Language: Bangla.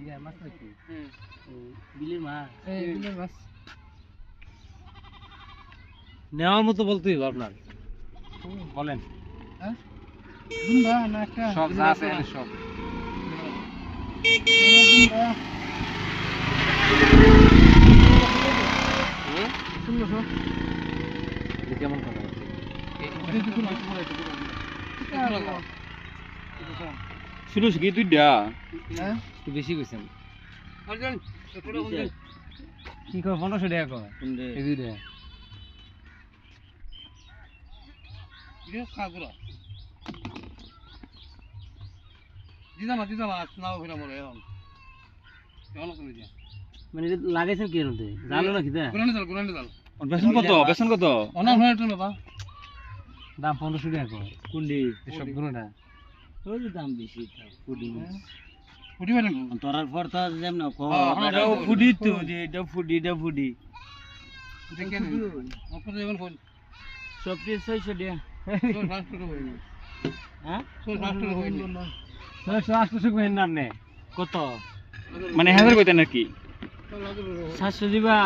ইয়া মাছ নাকি বিলের মাছ বিলের মাছ নেওয়ার মতো বলতেই আপনার বলেন হ্যাঁ বুন্দা না একটা সব যা আছে সব কেমন কথা শুনো কি দুইটা হ্যাঁ একটু বেশি কইছেন কি কয় 1500 টাকা কয় এই দুইটা ये खागुरा দিদা মা নাও ফিরা মরে এখন কেমন করে দিয়া মানে লাগাইছেন কি এরতে জানো নাকি দা গুরানি জাল বেসন কত অনা হয় তো বাবা দাম 1500 টাকা কয় কুন্ডি সব গুরুনা ওই দাম বেশি কুডি ফুডি মানে তোরার পর তো যেমন কো এটাও ফুডি তো এটা ফুডি দেখেন আপনারা যেমন কোন সব 600 টাকা কত মানে 1000 কইতেন নাকি 700 দিবা